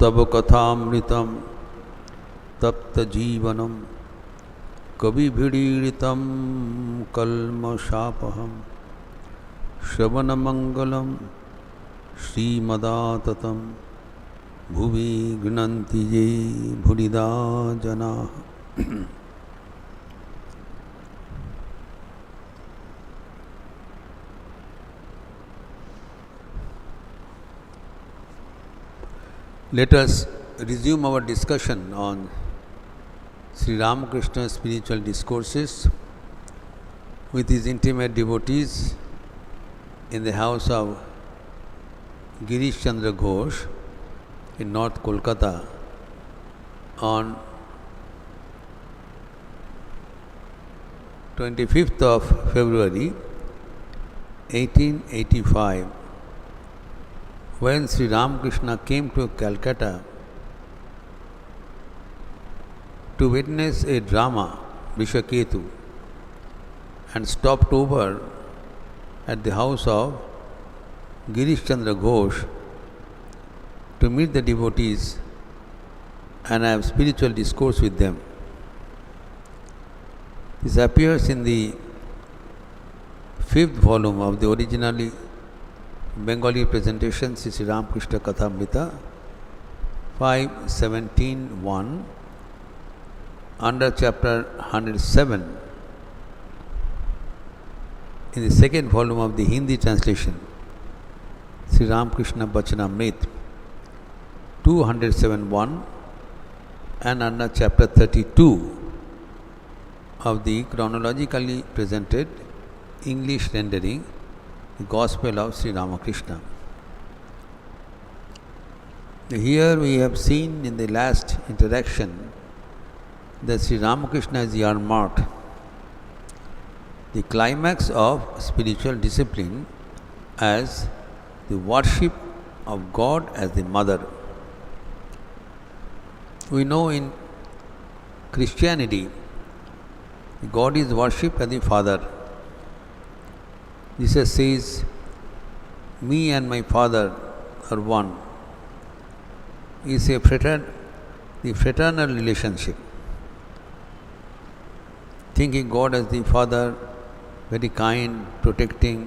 तब कथामृतम तप्त जीवनम कविभिडीडितं कल्मषापहं श्रवणमंगलम श्रीमदाततं भुवि गृह्णन्ति ये भुरिदा जनाः। Let us resume our discussion on Sri Ramakrishna's spiritual discourses with his intimate devotees in the house of Girish Chandra Ghosh in North Kolkata on 25th of February 1885, when Sri Ramakrishna came to Calcutta to witness a drama, Vishaketu, and stopped over at the house of Girish Chandra Ghosh to meet the devotees and have spiritual discourse with them. This appears in the 5th volume of the originally Bengali presentation, Sri Ramakrishna Kathamrita, 517.1, under chapter 107, in the 2nd volume of the Hindi translation, Sri Ramakrishna Bachanamrit, 207.1, and under chapter 32 of the chronologically presented English rendering, the Gospel of Sri Ramakrishna. Here we have seen in the last interaction that Sri Ramakrishna is earmarked the climax of spiritual discipline as the worship of God as the mother. We know in Christianity, God is worshipped as the Father. Jesus says, "Me and my Father are one." It's the fraternal relationship. Thinking God as the Father, very kind, protecting,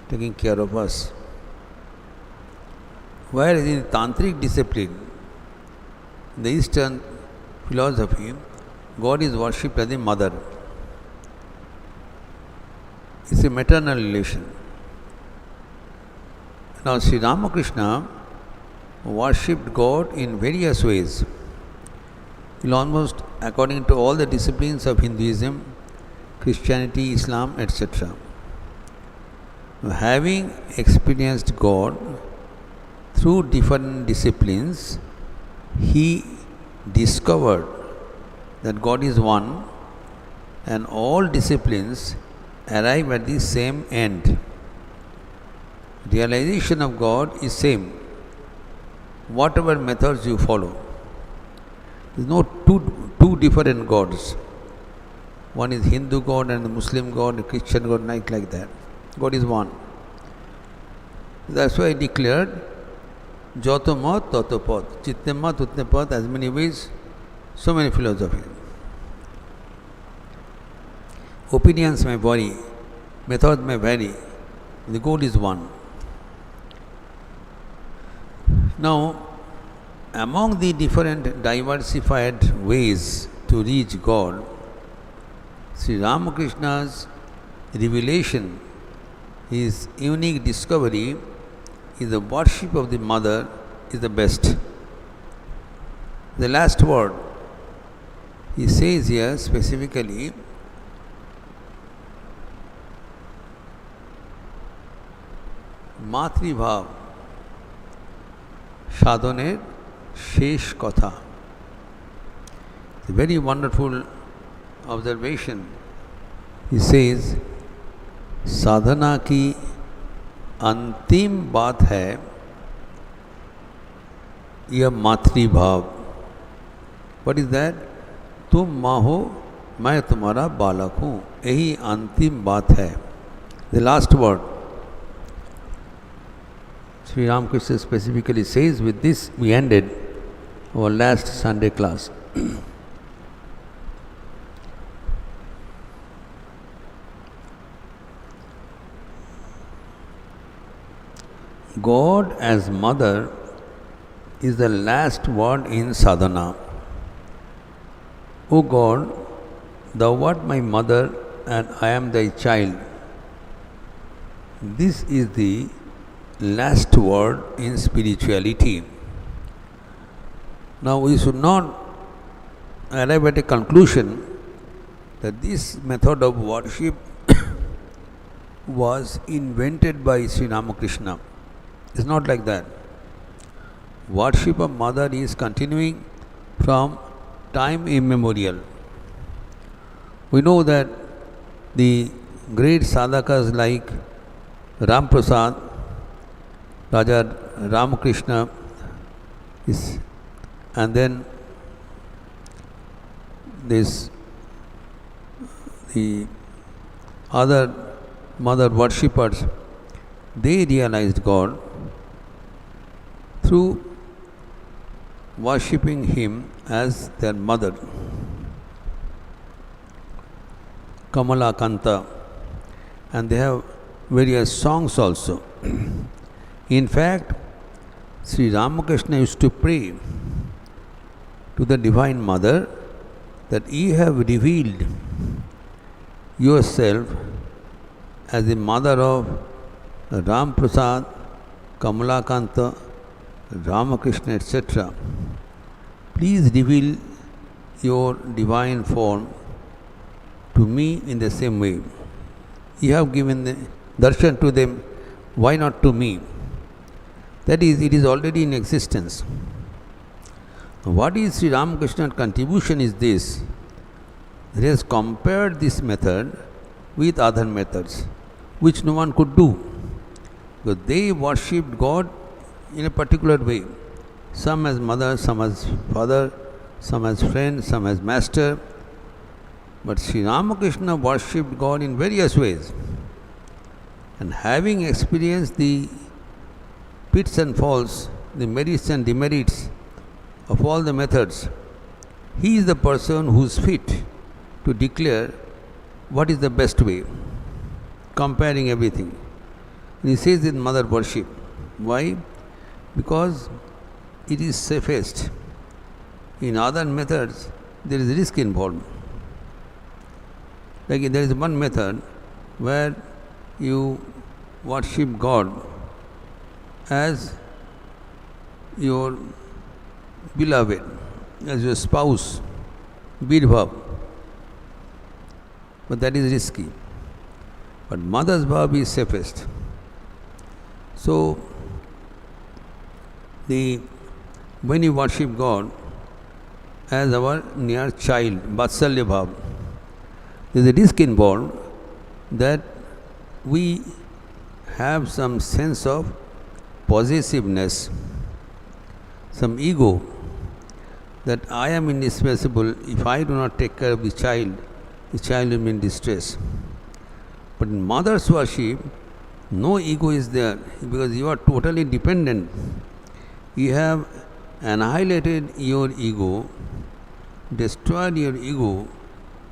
taking care of us. Whereas in Tantric discipline, in the Eastern philosophy, God is worshipped as the mother. It's a maternal relation. Now, Sri Ramakrishna worshipped God in various ways. Almost according to all the disciplines of Hinduism, Christianity, Islam, etc. Having experienced God through different disciplines, he discovered that God is one and all disciplines arrive at the same end. Realization of God is same, whatever methods you follow. There is no two different gods. One is Hindu God and the Muslim God, the Christian God, like that. God is one. That's why I declared, Jato mat, tato pad. Jitne mat, utne pad, as many ways, so many philosophies. Opinions may vary, methods may vary, the goal is one. Now, among the different diversified ways to reach God, Sri Ramakrishna's revelation, his unique discovery, is the worship of the mother is the best. The last word, he says here specifically, মাতৃভাব সাধনের শেষ কথা. A very wonderful observation. He says, साधना की अंतिम बात है यह मातृभाव. What is that? तुम माँ हो, मैं तुम्हारा बालक हूँ. यही अंतिम बात है. The last word. Sri Ramakrishna specifically says, with this we ended, our last Sunday class. God as mother is the last word in sadhana. O God, thou art my mother and I am thy child. This is the last word in spirituality. Now we should not arrive at a conclusion that this method of worship was invented by Sri Ramakrishna. It's not like that. Worship of mother is continuing from time immemorial. We know that the great sadhakas like Ram Prasad, Raja Ramakrishna, and then the other mother worshippers, they realized God through worshipping Him as their mother. Kamala Kanta, and they have various songs also. In fact, Sri Ramakrishna used to pray to the Divine Mother that you have revealed yourself as the mother of Ram Prasad, Kamala Kanta, Ramakrishna, etc. Please reveal your divine form to me in the same way. You have given the darshan to them, why not to me? That is, it is already in existence. What is Sri Ramakrishna's contribution is this: he has compared this method with other methods, which no one could do. Because they worshipped God in a particular way. Some as mother, some as father, some as friend, some as master. But Sri Ramakrishna worshipped God in various ways. And having experienced the pits and falls, the merits and demerits of all the methods, he is the person who is fit to declare what is the best way, comparing everything. And he says in mother worship. Why? Because it is safest. In other methods, there is risk involved. Like there is one method where you worship God as your beloved, as your spouse, Birbhav. But that is risky. But mother's bhav is safest. So, when you worship God as our near child, Vatsalya bhav, there is a risk involved that we have some sense of possessiveness, some ego, that I am indispensable. If I do not take care of the child will be in distress. But in mother's worship, no ego is there because you are totally dependent. You have annihilated your ego, destroyed your ego,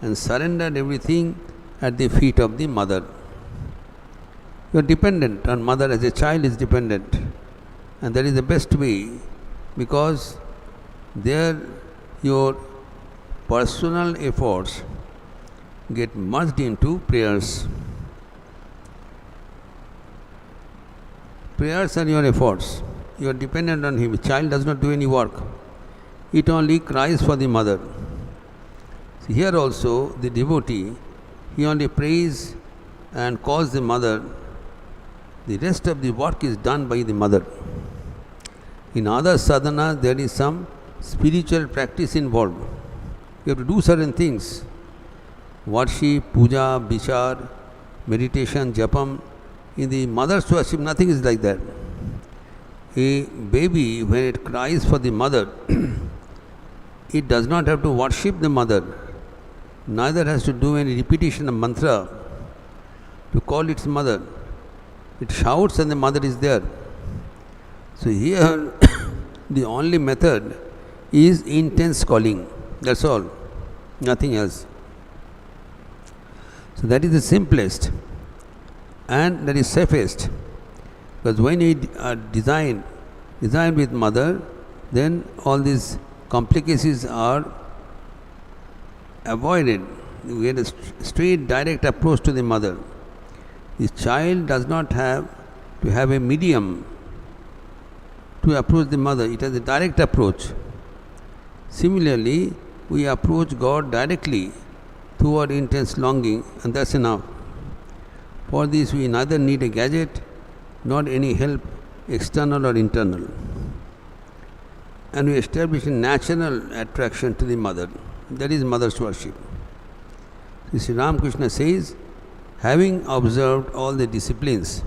and surrendered everything at the feet of the mother. You are dependent on mother as a child is dependent. And that is the best way, because there your personal efforts get merged into prayers. Prayers are your efforts. You are dependent on him. Child does not do any work. It only cries for the mother. See, here also the devotee, he only prays and calls the mother. The rest of the work is done by the mother. In other sadhanas, there is some spiritual practice involved. You have to do certain things. Worship, puja, vichar, meditation, japam. In the mother's worship, nothing is like that. A baby, when it cries for the mother, it does not have to worship the mother. Neither has to do any repetition of mantra to call its mother. It shouts and the mother is there. So here, the only method is intense calling. That's all. Nothing else. So that is the simplest and that is safest. Because when we design with mother, then all these complications are avoided. You get a straight, direct approach to the mother. The child does not have to have a medium to approach the mother. It has a direct approach. Similarly, we approach God directly through our intense longing, and that's enough. For this, we neither need a gadget nor any help, external or internal. And we establish a natural attraction to the mother. That is mother's worship. Sri Ramakrishna says, having observed all the disciplines,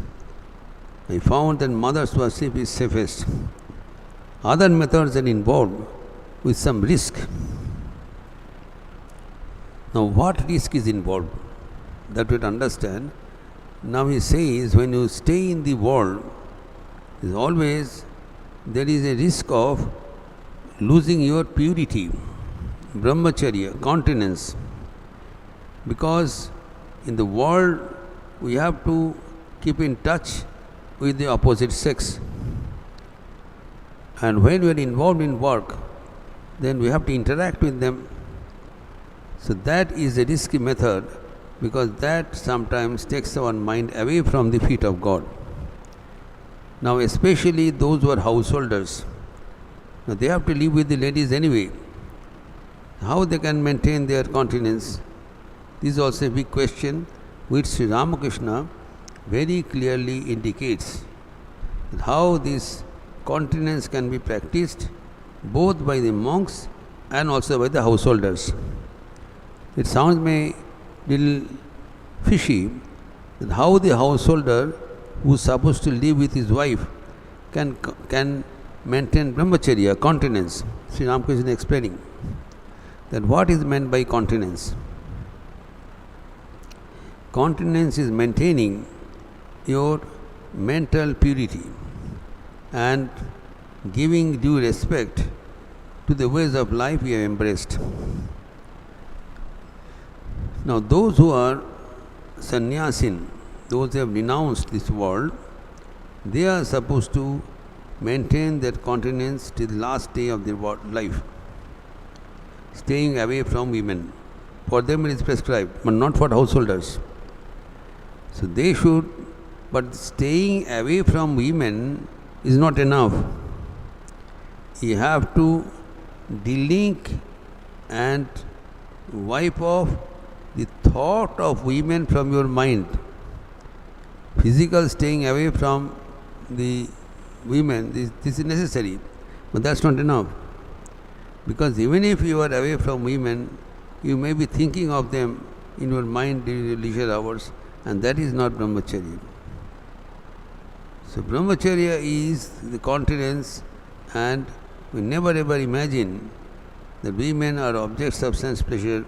I found that mother's worship is safest. Other methods are involved with some risk. Now, what risk is involved? That we understand. Now he says, when you stay in the world, is always there is a risk of losing your purity, brahmacharya, continence. Because in the world we have to keep in touch with the opposite sex. And when we are involved in work, then we have to interact with them. So that is a risky method, because that sometimes takes our mind away from the feet of God. Now especially those who are householders, now they have to live with the ladies anyway. How they can maintain their continence? This is also a big question, which Sri Ramakrishna very clearly indicates how this continence can be practiced both by the monks and also by the householders. It sounds may little fishy that how the householder who is supposed to live with his wife can maintain brahmacharya, continence. Sri Ramakrishna is explaining that what is meant by continence. Continence is maintaining your mental purity and giving due respect to the ways of life you have embraced. Now, those who are sannyasin, those who have renounced this world, they are supposed to maintain their continence till the last day of their life, staying away from women. For them it is prescribed, but not for householders. So they should, but staying away from women is not enough. You have to delink and wipe off the thought of women from your mind. Physical staying away from the women, this is necessary, but that's not enough. Because even if you are away from women, you may be thinking of them in your mind during your leisure hours, and that is not brahmacharya. So brahmacharya is the continence, and we never ever imagine that women are objects of sense pleasure.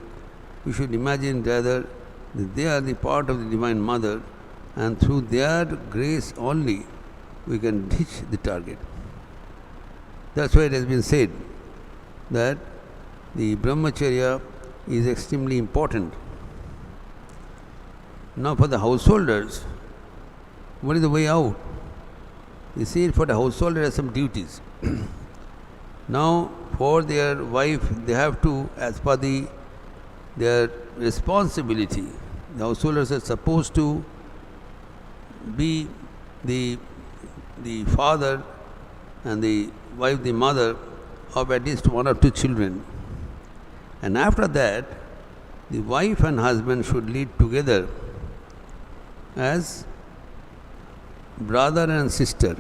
We should imagine rather that they are the part of the Divine Mother, and through their grace only we can reach the target. That's why it has been said that the brahmacharya is extremely important. Now for the householders, what is the way out? You see, for the householder has some duties. Now for their wife, they have to, as per their responsibility, the householders are supposed to be the father and the wife, the mother of at least one or two children. And after that, the wife and husband should lead together as brother and sister.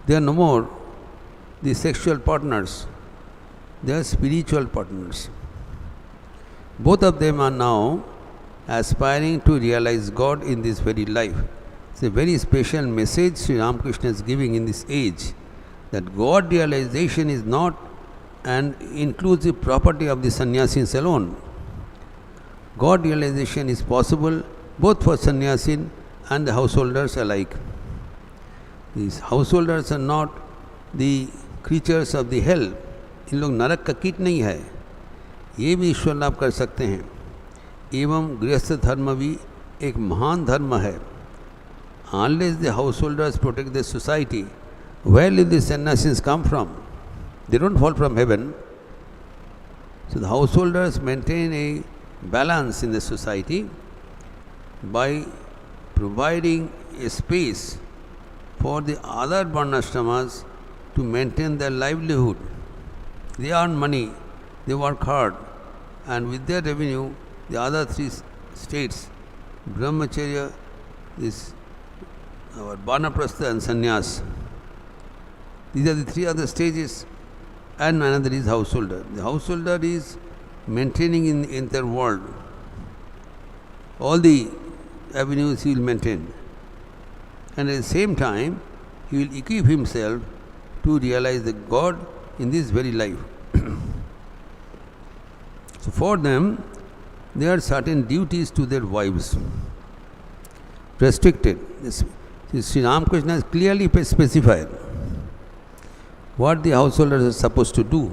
They are no more the sexual partners, they are spiritual partners. Both of them are now aspiring to realize God in this very life. It's a very special message Sri Ramakrishna is giving in this age, that God realization is not an inclusive property of the sannyasin alone. God realization is possible both for sannyasin and the householders alike. These householders are not the creatures of the hell. इन लोग नरक का कीट नहीं है, ये भी ईश्वर लाभ कर सकते हैं. एवं गृहस्थ धर्म भी एक महान धर्म है. Unless the householders protect the society, where will the sannyasis come from? They don't fall from heaven. So the householders maintain a balance in the society by providing a space for the other varnashramas to maintain their livelihood. They earn money, they work hard, and with their revenue, the other three states, brahmacharya, this our vanaprastha and sannyas, these are the three other stages, and another is householder. The householder is maintaining in their world. All the avenues he will maintain. And at the same time, he will equip himself to realize the God in this very life. So for them, there are certain duties to their wives, restricted. Sri Ramakrishna has clearly specified what the householders are supposed to do.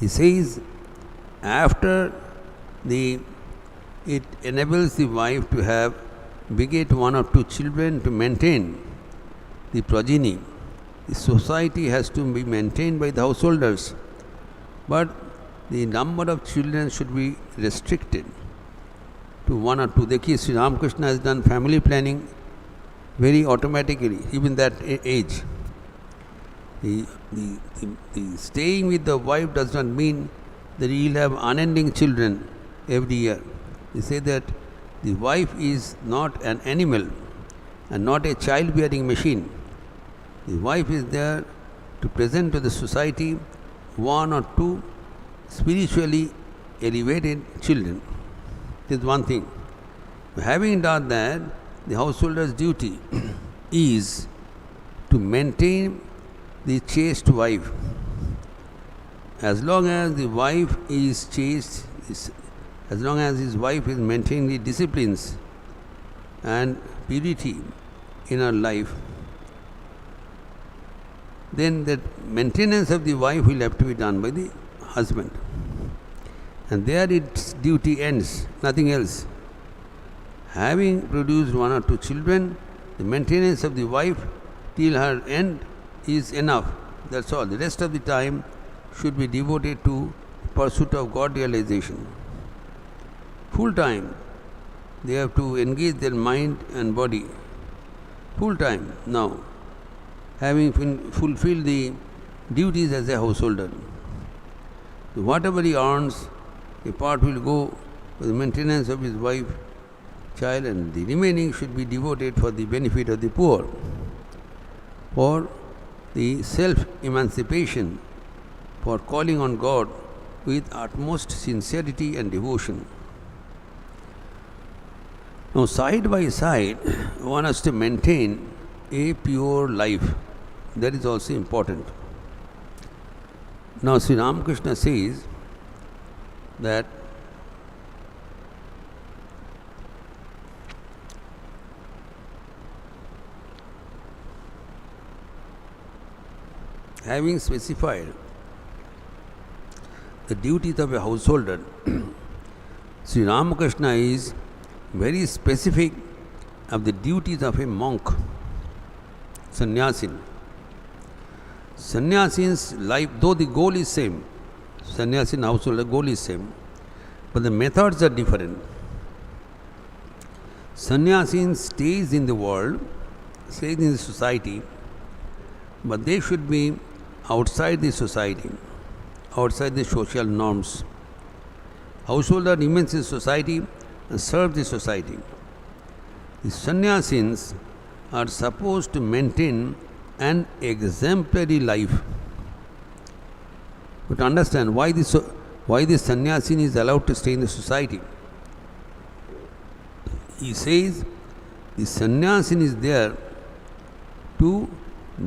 He says, after it enables the wife to beget one or two children to maintain the progeny. The society has to be maintained by the householders, but the number of children should be restricted to one or two. Dekhiye, Sri Ramakrishna has done family planning very automatically, even that age. The staying with the wife does not mean that he will have unending children every year. They say that the wife is not an animal and not a child-bearing machine. The wife is there to present to the society one or two spiritually elevated children. This is one thing. Having done that, the householder's duty is to maintain the chaste wife. As long as the wife is chaste, as long as his wife is maintaining the disciplines and purity in her life, then that maintenance of the wife will have to be done by the husband. And there its duty ends, nothing else. Having produced one or two children, the maintenance of the wife till her end is enough. That's all. The rest of the time should be devoted to pursuit of God realization. Full time, they have to engage their mind and body. Full time now, having fulfilled the duties as a householder. So whatever he earns, a part will go for the maintenance of his wife, child, and the remaining should be devoted for the benefit of the poor, for the self-emancipation, for calling on God with utmost sincerity and devotion. Now, side by side, one has to maintain a pure life. That is also important. Now, Sri Ramakrishna says that having specified the duties of a householder, Sri Ramakrishna is very specific of the duties of a monk, sannyasin. Sannyasin's life, though the goal is same, sannyasin householder goal is same, but the methods are different. Sannyasin stays in the world, stays in the society, but they should be outside the society, outside the social norms. Householder remains in society and serves the society. The sannyasins are supposed to maintain an exemplary life. But understand why this sannyasin is allowed to stay in the society. He says the sannyasin is there to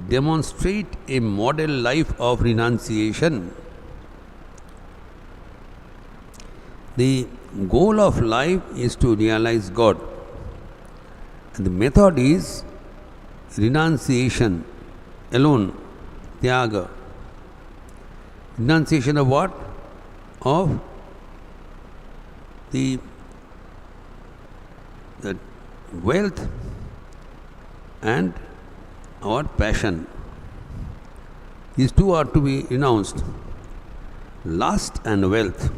demonstrate a model life of renunciation. The goal of life is to realize God, and the method is renunciation alone, tyaga. Renunciation of what? Of the wealth and our passion. These two are to be renounced. Lust and wealth.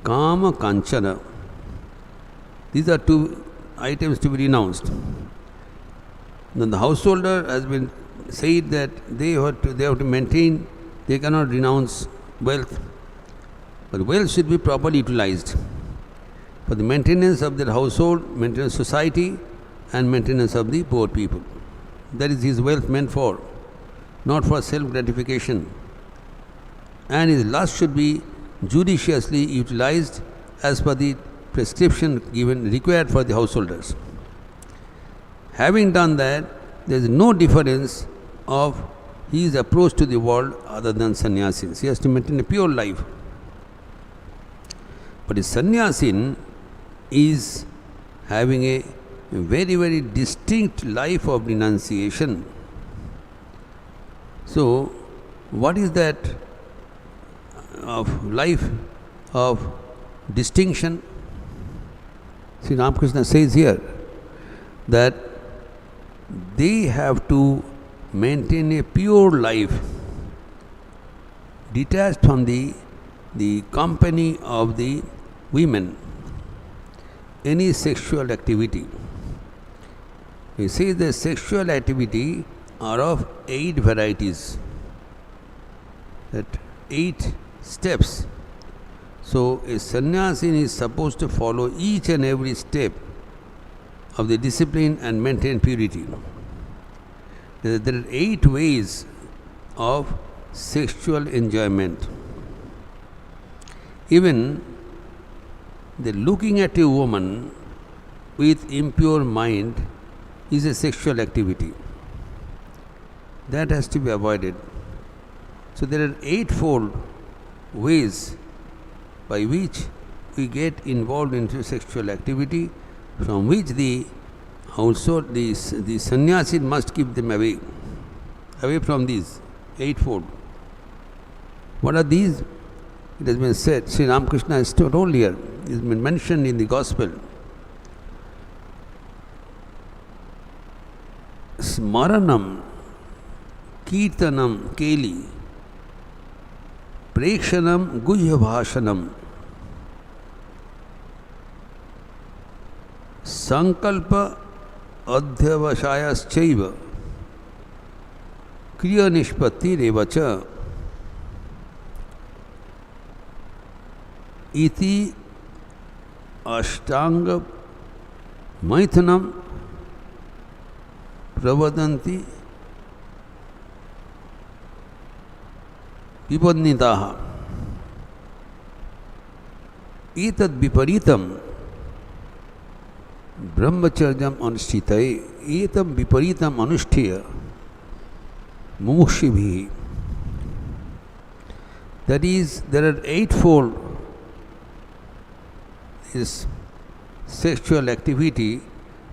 Kama kanchana. These are two items to be renounced. Then the householder has been said that they have to maintain, they cannot renounce wealth. But wealth should be properly utilized for the maintenance of their household, maintenance of society, and maintenance of the poor people. That is his wealth meant for, not for self-gratification. And his lust should be judiciously utilized as per the prescription required for the householders. Having done that, there is no difference of his approach to the world other than sannyasin. He has to maintain a pure life. But a sannyasin is having a very, very distinct life of renunciation. So, what is that of life of distinction? See, Ramakrishna says here that they have to maintain a pure life, detached from the company of the women, any sexual activity. He says that sexual activity are of 8 varieties, that 8 steps. So a sannyasin is supposed to follow each and every step of the discipline and maintain purity. There are 8 ways of sexual enjoyment. Even the looking at a woman with impure mind is a sexual activity. That has to be avoided. So there are 8-fold ways by which we get involved into sexual activity, from which the household, the sannyasin must keep them away from these 8-fold. What are these? It has been said, Sri Ramakrishna has told here, it has been mentioned in the Gospel. Smaranam, Kirtanam, Keli, Prekshanam, Guhya Bhashanam, Sankalpa, Adhyavashayaschaiva, Kriya Nishpatti Revacha, Iti Ashtanga Maithanam Pravadanti Vipadnitaha. Etad Viparitam Brahmacharyam Anushthitaye Etam Viparitam Anushthya Mumukshibihi. That is, there are 8-fold is sexual activity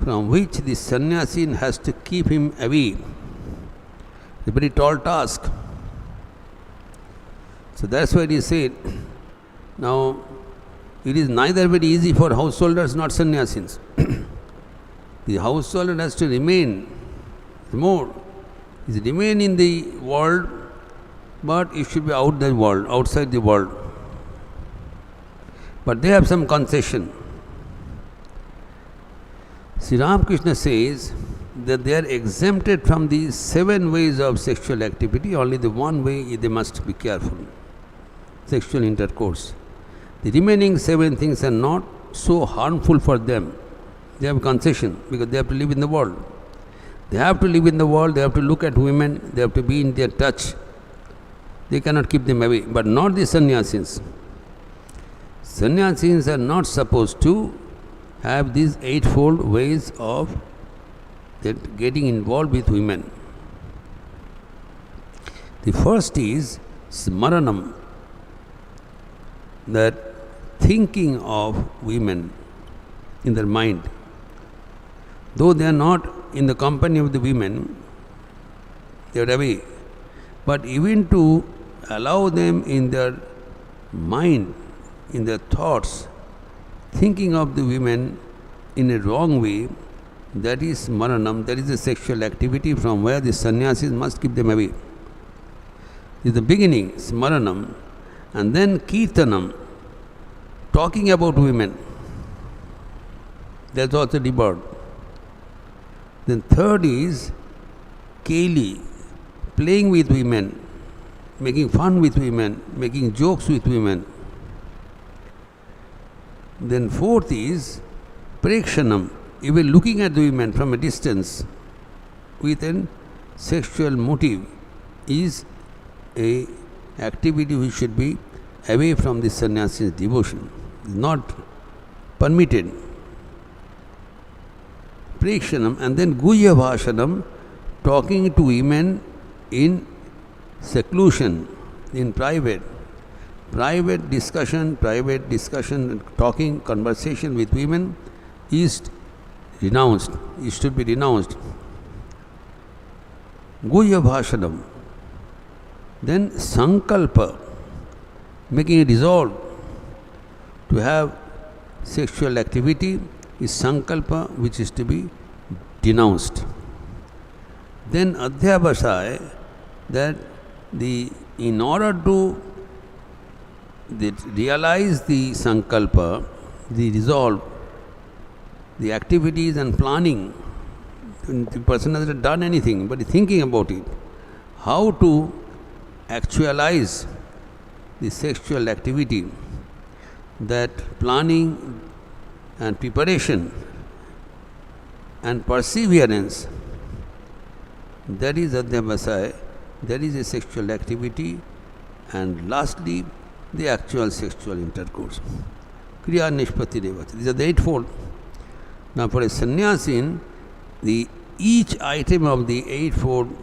from which the sannyasin has to keep him away. It's a very tall task. So that's why he said, now it is neither very easy for householders nor sannyasins. The householder has to remain remain in the world, but it should be outside the world. But they have some concession. Sri Ramakrishna says that they are exempted from the 7 ways of sexual activity. Only the one way they must be careful: sexual intercourse. The remaining 7 things are not so harmful for them. They have concession because they have to live in the world. They have to live in the world, they have to look at women, they have to be in their touch. They cannot keep them away, but not the sannyasins. Sannyasins are not supposed to have these 8-fold ways of getting involved with women. The first is smaranam, that thinking of women in their mind. Though they are not in the company of the women, they are away, But even to allow them in their mind, in their thoughts, thinking of the women in a wrong way, that is maranam, that is a sexual activity from where the sannyasis must keep them away. This is the beginning, smaranam, and then kirtanam, talking about women. That's also debarred. Then third is keli, playing with women, making fun with women, making jokes with women. Then fourth is prekshanam, even looking at the women from a distance with a sexual motive is a activity which should be away from the sannyasi's devotion, not permitted. Prekshanam, and then guhya bhashanam, talking to women in seclusion, in private discussion, talking, conversation with women is renounced, it should be renounced. Guhya bhashanam. Then sankalpa, making a resolve to have sexual activity is sankalpa, which is to be denounced. Then adhyabhasaya, that in order to realize the sankalpa, the resolve, the activities and planning, the person hasn't done anything but thinking about it, how to actualize the sexual activity, that planning and preparation and perseverance, that is adhyabhasaya, that is a sexual activity. And lastly, the actual sexual intercourse. Kriya nishpati devata. These are the eightfold. Now for a sannyasin, each item of the eightfold,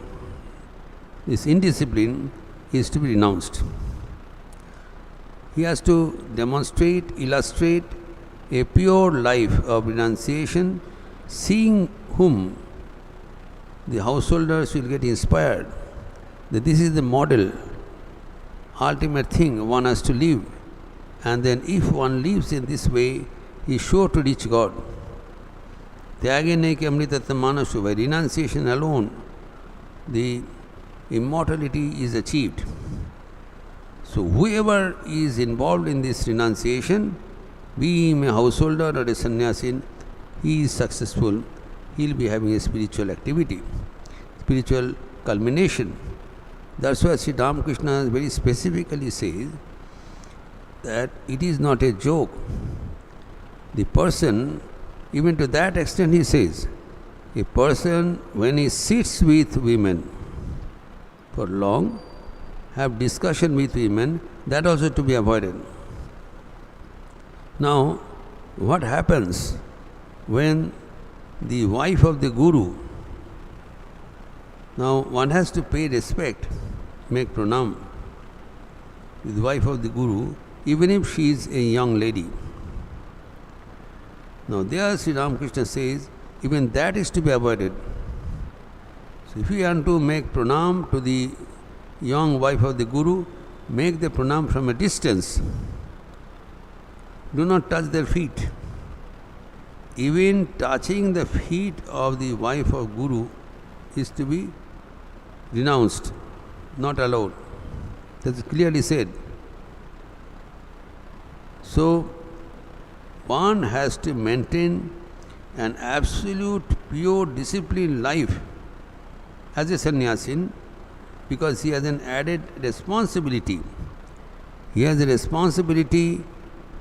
this indiscipline, is to be renounced. He has to demonstrate, illustrate a pure life of renunciation, seeing whom the householders will get inspired that this is the model, ultimate thing one has to live. And then if one lives in this way, he is sure to reach God. Tyage naike amritatva manashu, by renunciation alone, the immortality is achieved. So whoever is involved in this renunciation, be him a householder or a sannyasin, he is successful. He will be having a spiritual activity, spiritual culmination. That's why Sri Ramakrishna very specifically says that it is not a joke. The person, even to that extent he says, a person when he sits with women for long, have discussion with women, that also to be avoided. Now, what happens when the wife of the Guru, now one has to pay respect, make pranam with the wife of the Guru, even if she is a young lady. Now there Sri Ramakrishna says, even that is to be avoided. So if you want to make pranam to the young wife of the Guru, make the pranam from a distance. Do not touch their feet. Even touching the feet of the wife of Guru is to be renounced, not allowed. That's clearly said. So, one has to maintain an absolute pure disciplined life as a sannyasin, because he has an added responsibility. He has a responsibility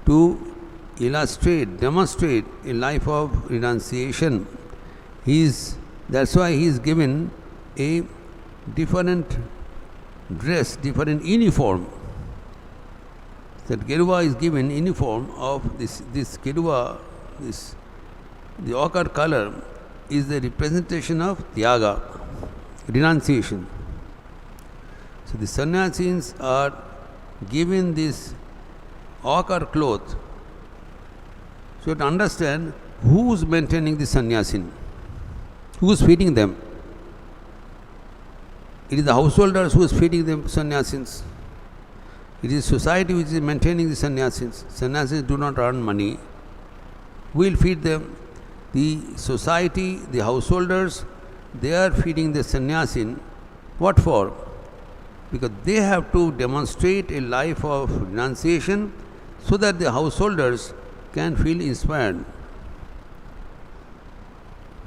to illustrate, demonstrate a life of renunciation. That's why he is given a different dress, different uniform. That Geruva is given uniform of this Geruva, the ochre color is the representation of Tyaga, renunciation. So the sannyasins are given this ochre cloth. So to understand who is maintaining the sannyasin, who is feeding them. It is the householders who is feeding the sannyasins. It is society which is maintaining the sannyasins. Sannyasins do not earn money. We will feed them. The society, the householders, they are feeding the sannyasin. What for? Because they have to demonstrate a life of renunciation so that the householders can feel inspired.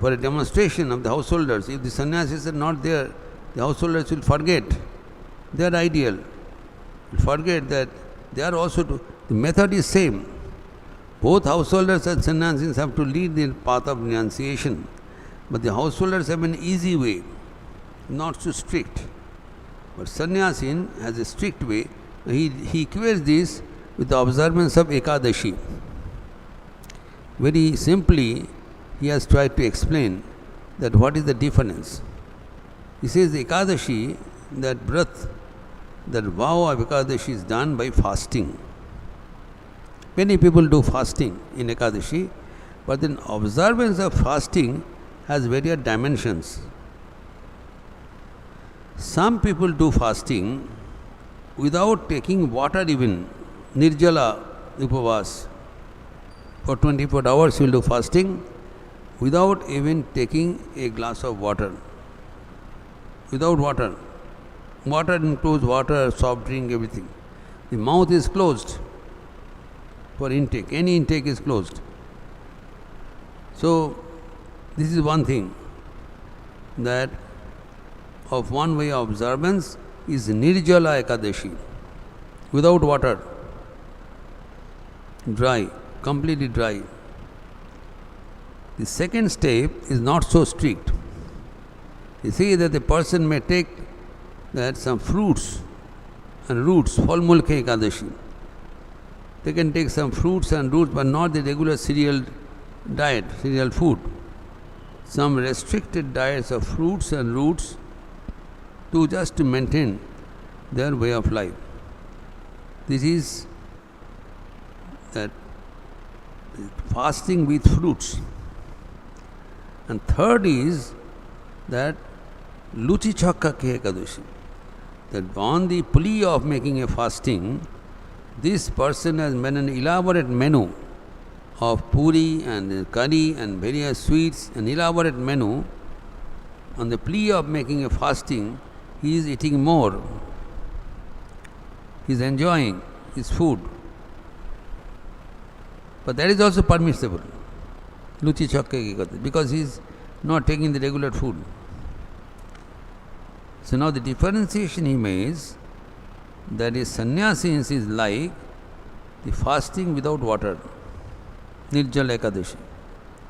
For a demonstration of the householders, if the sannyasis are not there, the householders will forget their ideal, will forget that they are also the method is same. Both householders and sannyasis have to lead the path of renunciation, but the householders have an easy way, not so strict. But sannyasin has a strict way. He equates this with the observance of Ekadashi. Very simply, he has tried to explain that what is the difference. He says the Ekadashi, that breath, that vow of Ekadashi is done by fasting. Many people do fasting in Ekadashi, but then observance of fasting has various dimensions. Some people do fasting without taking water even, nirjala upavas. For 24 hours you will do fasting without even taking a glass of water. Without water. Water includes water, soft drink, everything. The mouth is closed for intake. Any intake is closed. So, this is one thing, that of one way of observance is Nirjala Ekadashi, without water, dry, completely dry. The second step is not so strict. You see that the person may take that some fruits and roots, Phalmulke Ekadashi. They can take some fruits and roots, but not the regular cereal diet, cereal food. Some restricted diets of fruits and roots to just to maintain their way of life. This is that fasting with fruits. And third is that Luchi Chakka Ke Ekadashi. That on the plea of making a fasting, this person has made an elaborate menu of puri and curry and various sweets, an elaborate menu. On the plea of making a fasting, he is eating more. He is enjoying his food. But that is also permissible. Luchi Chakka, because he is not taking the regular food. So now the differentiation he makes, that is sannyasins is like the fasting without water, Nirjala Ekadashi,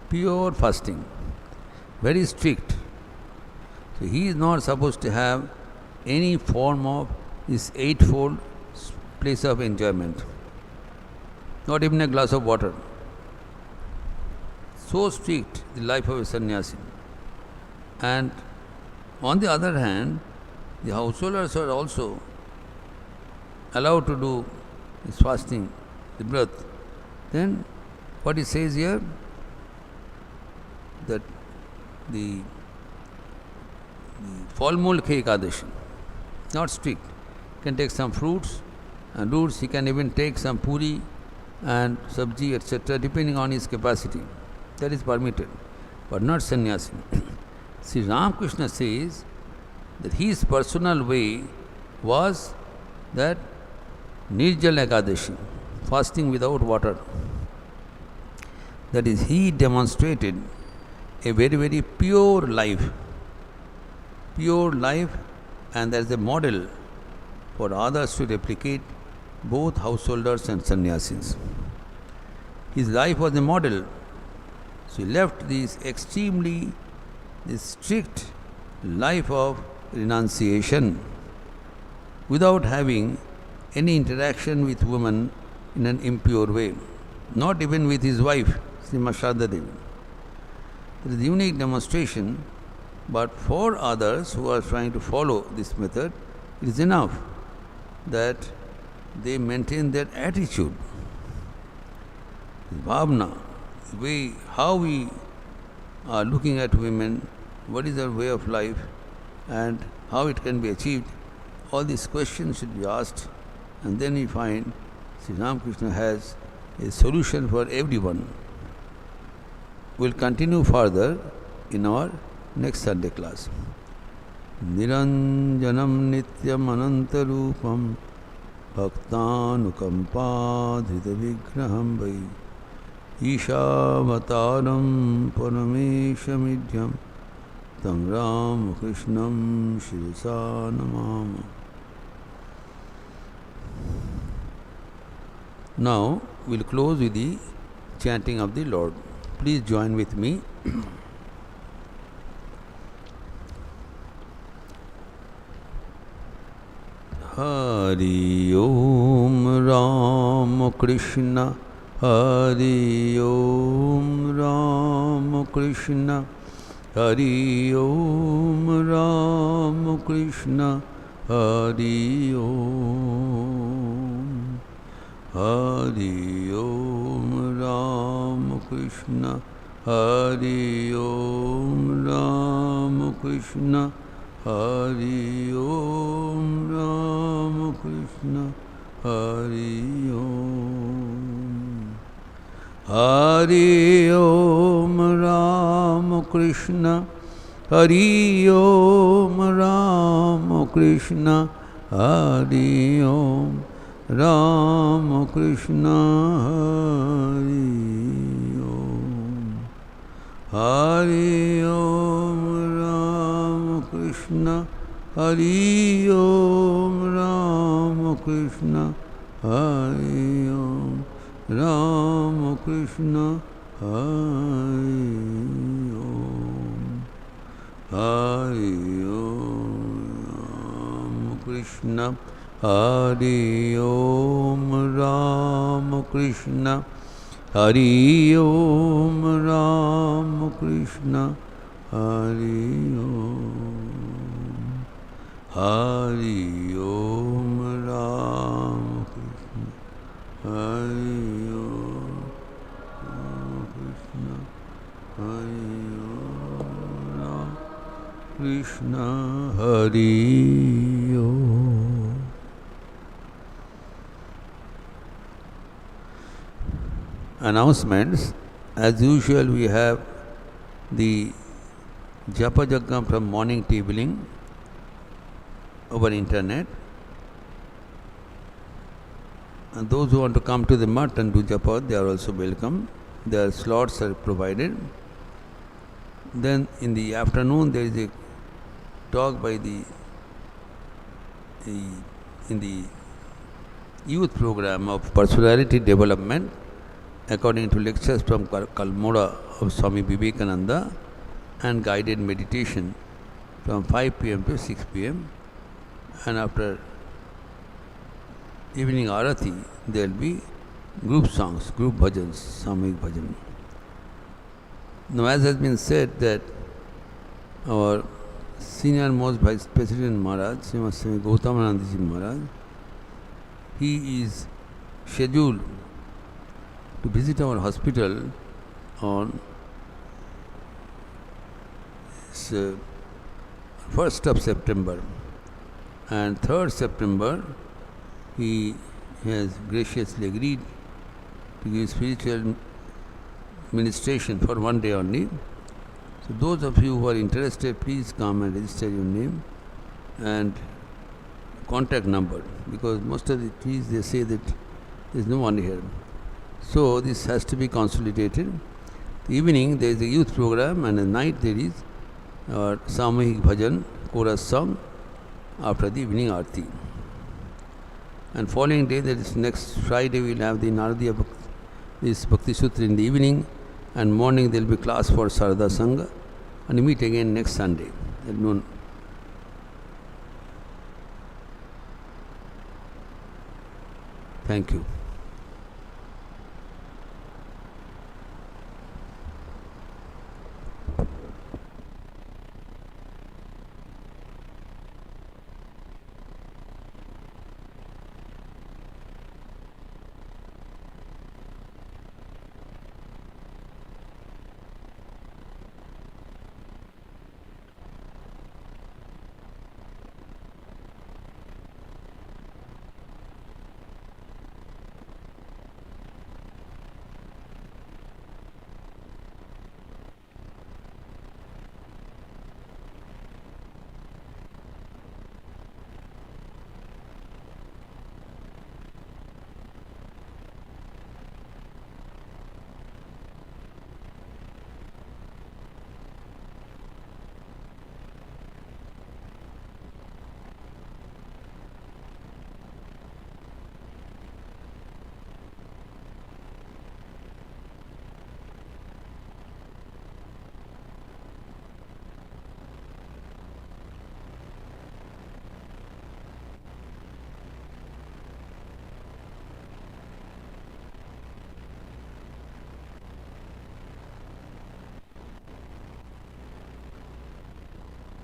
pure fasting, very strict. So he is not supposed to have any form of this eightfold place of enjoyment, not even a glass of water. So strict the life of a sannyasi. And on the other hand, the householders are also allowed to do this fasting, the breath. Then what he says here, that the Phalmulke Ekadashi, not strict. He can take some fruits and roots, he can even take some puri and sabji, etc., depending on his capacity. That is permitted, but not sannyasi. See, Ramakrishna says that his personal way was that Nirjala Ekadashi, fasting without water. That is, he demonstrated a very, very pure life. Pure life, and there is a model for others to replicate, both householders and sannyasis. His life was a model. So he left this strict life of renunciation without having any interaction with women in an impure way, not even with his wife, Srimati Sharda Devi. It is a unique demonstration, but for others who are trying to follow this method, it is enough that they maintain their attitude, bhavna, how we are looking at women, what is our way of life, and how it can be achieved. All these questions should be asked, and then we find Sri Ramakrishna has a solution for everyone. We'll continue further in our next Sunday class. Niranjanam nityam anantarupam bhaktanukampadhrita vigraham vai Ishavataram parameshamidhyam tam Ramakrishnam shirasa namama. Now we'll close with the chanting of the Lord. Please join with me. Hari Om Ramakrishna, Hari Om Ramakrishna, Hari Om Ramakrishna, Hari Om, Hari Om Ramakrishna, Hari Om Ramakrishna, Hari Om Ramakrishna, Hari Om, Hari Om Ramakrishna, Hari Om Ramakrishna, Hari Om Ramakrishna, Hari Om, Hari Om Ramakrishna, Hari Om Ramakrishna, Hari Om, Hari Om Ramakrishna, Hari Om Ramakrishna, Hari Om Ramakrishna, Hari Om, Hari Om Ramakrishna, Hari Om Ramakrishna, Hari Om Ramakrishna, Hari Om. Announcements. As usual, we have the Japa Jagam from morning to evening over internet. And those who want to come to the mutt and do Japa, they are also welcome. Their slots are provided. Then in the afternoon, there is a talk by in the youth program of personality development, according to lectures from Kalmora of Swami Vivekananda, and guided meditation from 5 p.m. to 6 p.m. And after evening arati, there will be group songs, group bhajans, samahik bhajan. Now, as has been said, that our senior most Vice President Maharaj, Swami Muktinathanandaji Maharaj, he is scheduled to visit our hospital on 1st of September, and 3rd September he has graciously agreed to give spiritual ministration for one day only. So those of you who are interested, please come and register your name and contact number, because most of the trees they say that there is no one here. So this has to be consolidated. The evening there is a youth program, and at night there is our Samahik Bhajan, chorus song after the evening Aarti. And following day, that is next Friday, we will have the Naradiya this Bhakti Sutra in the evening, and morning there will be class for Sarada Sangha, and we meet again next Sunday at noon. Thank you.